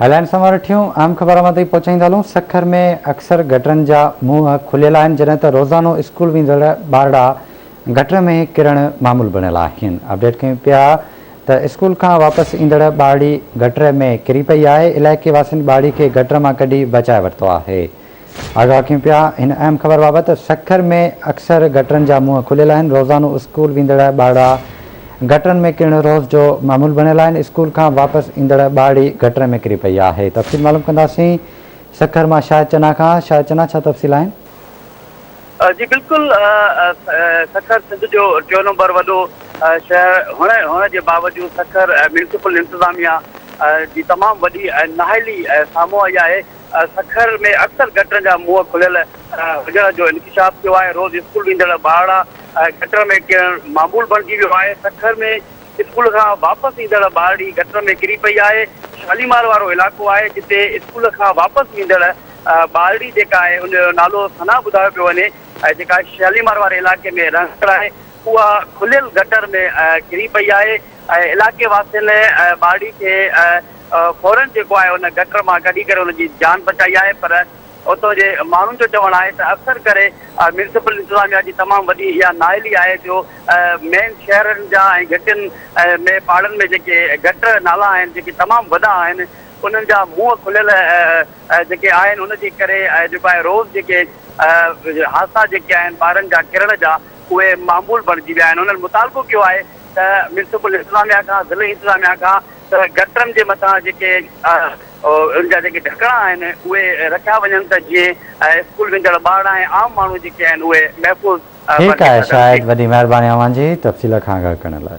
हलाइण सां वठियूं आम ख़बर ताईं पहुचाईंदा हलूं। सखर में अक्सर गटरनि जा मुंहं खुलियल आहिनि, जॾहिं त रोज़ानो स्कूल वेंदड़ ॿारड़ा गटर में किरण मामूल बणियल आहिनि। अपडेट कयूं पिया त स्कूल खां वापसि ईंदड़ ॿारड़ी गटर में किरी पई आहे। इलाइक़े वासियुनि ॿारड़ी खे गटर मां कढी बचाए वरितो आहे। आगाह कयूं पिया हिन अहम ख़बर बाबति। सखर में अक्सर गटरनि जा मुंहं खुलियल आहिनि। रोज़ानो स्कूल वेंदड़ ॿारड़ा गटरनि में किरण रोज़ जो मामूल बणियल आहिनि। स्कूल खां वापसि ईंदड़ ॿारड़ी गटर में किरी पई आहे। तफ़सील मालूम कंदासीं सखर मां शाहिद चना खां। शाहिद चना, छा तफ़सील आहिनि? जी बिल्कुल, सखर सिंध जो 3 नंबर वॾो शहर हुअण जे बावजूदि सखर म्यूनिसिपल इंतज़ामिया जी तमामु वॾी नाहिली साम्हूं आई आहे। सखर में अक्सर गटरनि जा मुंहं खुलियल हुजण जो इंकशाफ थियो आहे। रोज़ स्कूल वेंदड़ ॿारड़ा गटर में किरण मामूल बणिजी वियो आहे। सखर में स्कूल खां वापसि ईंदड़ ॿारड़ी गटर में किरी पई आहे। शालीमार वारो इलाइक़ो आहे जिते स्कूल खां वापसि ईंदड़ ॿारड़ी जेका आहे उनजो नालो सना ॿुधायो पियो वञे, जेका शालीमार वारे इलाइक़े में रहंदड़ आहे, उहा खुलियल गटर में किरी पई आहे। ऐं इलाइक़े वासियुनि ॿारड़ी खे फौरन जेको आहे उन गटर मां कढी करे हुनजी जान बचाई आहे। पर उतां जे माण्हुनि जो चवणु आहे त अक्सर करे म्यूनिसिपल इंतज़ामिया जी तमामु वॾी इहा नाहिली आहे जो मेन शहरनि जा ऐं घटियुनि में पाड़नि में जेके गटर नाला आहिनि जेके तमामु वॾा आहिनि, उन्हनि जा मुंहं खुलियल जेके आहिनि, उनजे करे जेको आहे रोज़ जेके हादसा जेके आहिनि ॿारनि जा किरण जा उहे मामूल बणिजी विया आहिनि। उन्हनि मुतालबो कयो आहे त म्यूनिसिपल इंतज़ामिया खां, ज़िले इंतज़ामिया खां त गटरनि जे मथां जेके उनजा जेके ढकणा आहिनि उहे रखिया वञनि त जीअं स्कूल वेंदड़ ॿारड़ा ऐं आम माण्हू जेके आहिनि उहे महफ़ूज़। ठीकु आहे शायद, वॾी महिरबानी अव्हां जी तफ़सील खां आगाह करण लाइ।